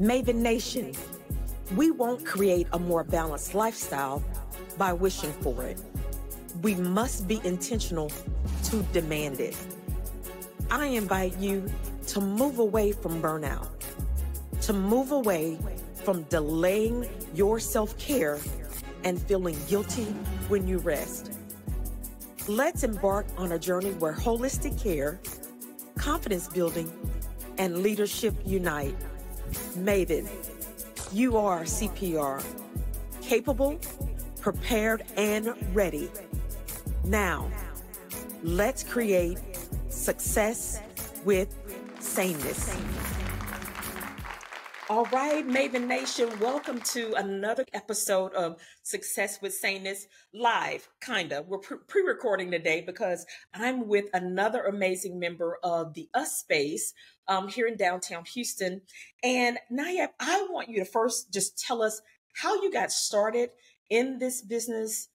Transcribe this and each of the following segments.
Maven Nation, we won't create a more balanced lifestyle by wishing for it. We must be intentional to demand it. I invite you to move away from burnout, to move away from delaying your self-care and feeling guilty when you rest. Let's embark on a journey where holistic care, confidence building, and leadership unite. Maven, you are CPR, capable, prepared, and ready. Now, let's create success with sameness. All right, Maven Nation, welcome to another episode of Success with Saneness, live, kinda. We're pre-recording today because I'm with another amazing member of the US Space here in downtown Houston. And Nayab, I want you to first just tell us how you got started in this business,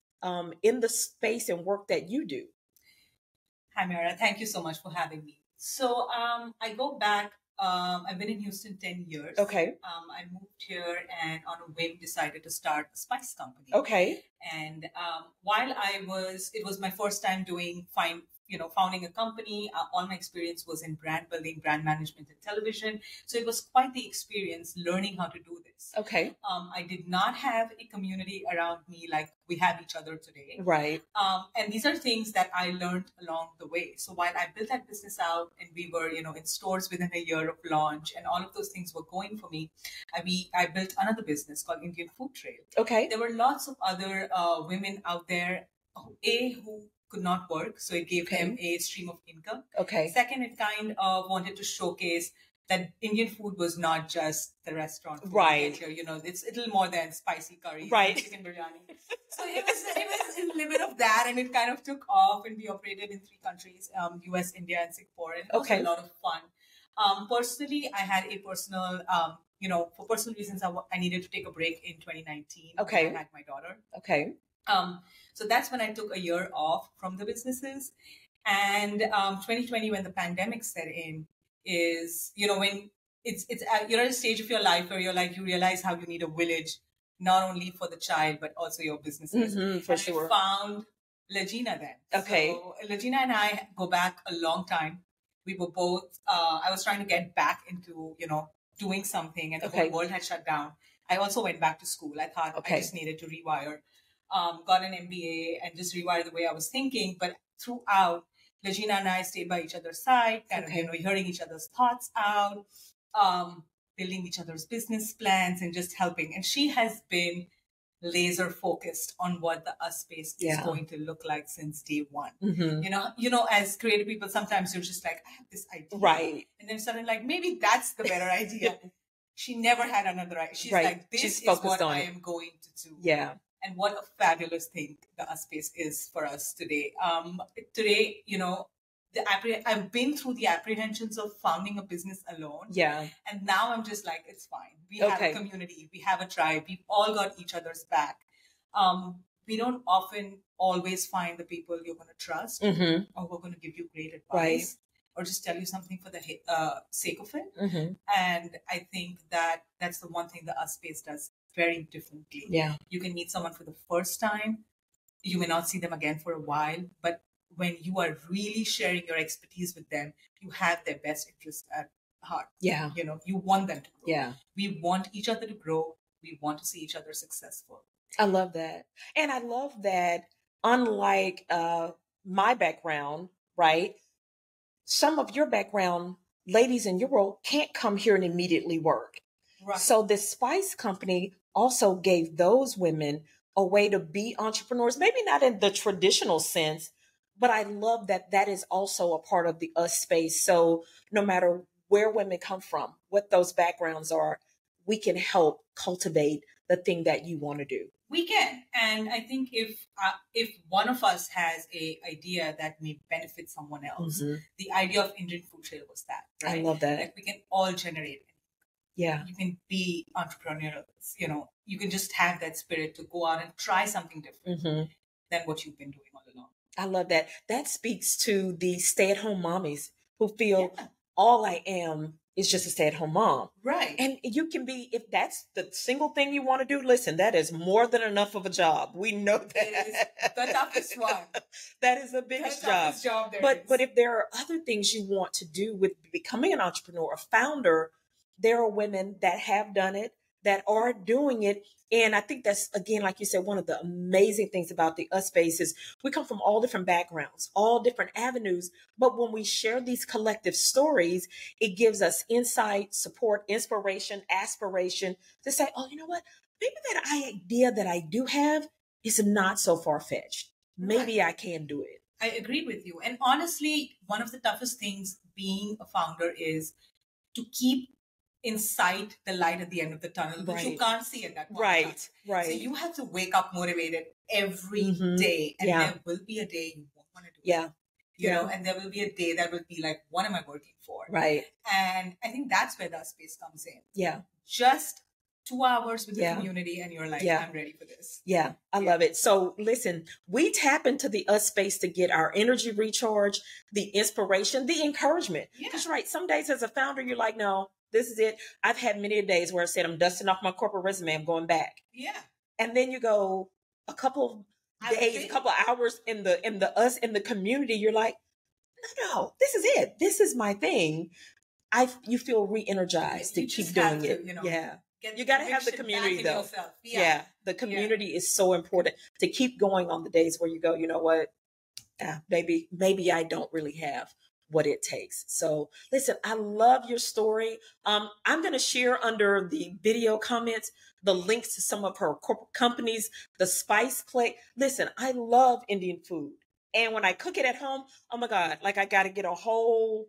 in the space and work that you do. Hi, Miara. Thank you so much for having me. So I go back. I've been in Houston 10 years. Okay. I moved here and on a whim decided to start a spice company. Okay. And while it was my first time founding a company. All my experience was in brand building, brand management, and television. So it was quite the experience learning how to do this. Okay. I did not have a community around me like we have each other today. Right. And these are things that I learned along the way. So while I built that business out and we were, in stores within a year of launch and all of those things were going for me, I built another business called Indian Food Trail. Okay. There were lots of other women out there, who could not work. So it gave them a stream of income. Okay. Second, it kind of wanted to showcase that Indian food was not just the restaurant food. Right. Here, it's a little more than spicy curry, right, and chicken biryani. So it was in the limit of that, and it kind of took off. And we operated in 3 countries: US, India, and Singapore. And it was a lot of fun. Personally, I had a personal, for personal reasons, I needed to take a break in 2019. Okay. When I had my daughter. Okay. So that's when I took a year off from the businesses. And 2020, when the pandemic set in, is, when it's you're at a stage of your life where you realize how you need a village, not only for the child, but also your businesses. For sure. I found Legina then. Okay. So Legina and I go back a long time. We were both, I was trying to get back into, doing something, and the whole world had shut down. I also went back to school. I thought I just needed to rewire. Got an MBA and just rewired the way I was thinking. But throughout, Legina and I stayed by each other's side, hearing each other's thoughts out, building each other's business plans and just helping. And she has been laser focused on what the US Space is going to look like since day one. Mm-hmm. As creative people, sometimes you're just like, I have this idea. Right. And then suddenly like, maybe that's the better idea. She never had another idea. She's like, this is what I am going to do. Yeah. And what a fabulous thing the US Space is for us today. Today, I've been through the apprehensions of founding a business alone. Yeah. And now I'm just like, it's fine. We have a community. We have a tribe. We've all got each other's back. We don't often always find the people you're going to trust or who are going to give you great advice or just tell you something for the sake of it. Mm-hmm. And I think that's the one thing the US Space does very differently. Yeah. You can meet someone for the first time. You may not see them again for a while, but when you are really sharing your expertise with them, you have their best interest at heart. Yeah. You want them to grow. Yeah. We want each other to grow. We want to see each other successful. I love that. And I love that unlike my background, right? Some of your background, ladies in your world, can't come here and immediately work. Right. So this spice company also gave those women a way to be entrepreneurs, maybe not in the traditional sense, but I love that is also a part of the US Space. So no matter where women come from, what those backgrounds are, we can help cultivate the thing that you want to do. We can. And I think if one of us has a idea that may benefit someone else, the idea of Indian Food Trail was that. Right? I love that. Like we can all generate it. Yeah. You can be entrepreneurial, you can just have that spirit to go out and try something different than what you've been doing all along. I love that. That speaks to the stay-at-home mommies who feel all I am is just a stay-at-home mom. Right. And you can be, if that's the single thing you want to do, listen, that is more than enough of a job. We know that. It is the toughest one. That is the biggest job. But if there are other things you want to do with becoming an entrepreneur, a founder, there are women that have done it, that are doing it. And I think that's, again, like you said, one of the amazing things about the US space is we come from all different backgrounds, all different avenues. But when we share these collective stories, it gives us insight, support, inspiration, aspiration to say, oh, you know what? Maybe that idea that I do have is not so far-fetched. Maybe I can do it. I agree with you. And honestly, one of the toughest things being a founder is to keep in sight the light at the end of the tunnel, which you can't see at that point. Right. So you have to wake up motivated every day. And there will be a day you won't want to do it. You know, and there will be a day that will be like, what am I working for? Right. And I think that's where the space comes in. Yeah. Just 2 hours with the community and you're like, I'm ready for this. Yeah, I love it. So listen, we tap into the US space to get our energy recharge, the inspiration, the encouragement. Because some days as a founder, you're like, no, this is it. I've had many days where I said, I'm dusting off my corporate resume. I'm going back. Yeah. And then you go a couple of days, a couple of hours in the community. You're like, no, this is it. This is my thing. You feel re-energized to keep doing it. You got to have the community though. The community is so important to keep going on the days where you go, you know what? Maybe I don't really have what it takes. So listen, I love your story. I'm going to share under the video comments the links to some of her corporate companies, the spice plate. Listen, I love Indian food. And when I cook it at home, oh my God, like I got to get a whole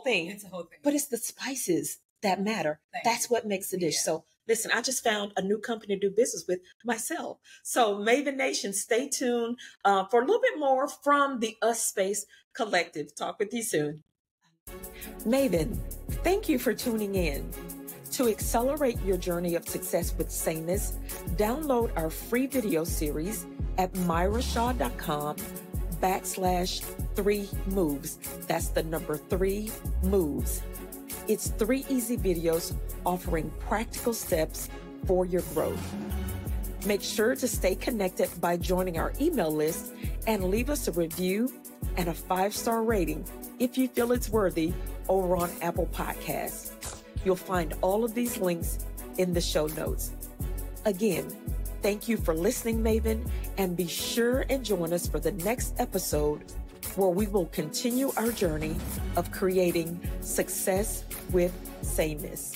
thing. It's a whole thing. But it's the spices that matter. That's what makes the dish. So listen, I just found a new company to do business with myself. So Maven Nation, stay tuned for a little bit more from the US Space Collective. Talk with you soon. Maven, thank you for tuning in. To accelerate your journey of success with sameness, download our free video series at myrashaw.com/3moves. That's the number 3 moves. It's 3 easy videos offering practical steps for your growth. Make sure to stay connected by joining our email list and leave us a review and a 5-star rating if you feel it's worthy over on Apple Podcasts. You'll find all of these links in the show notes. Again, thank you for listening, Maven, and be sure and join us for the next episode where we will continue our journey of creating success with sameness.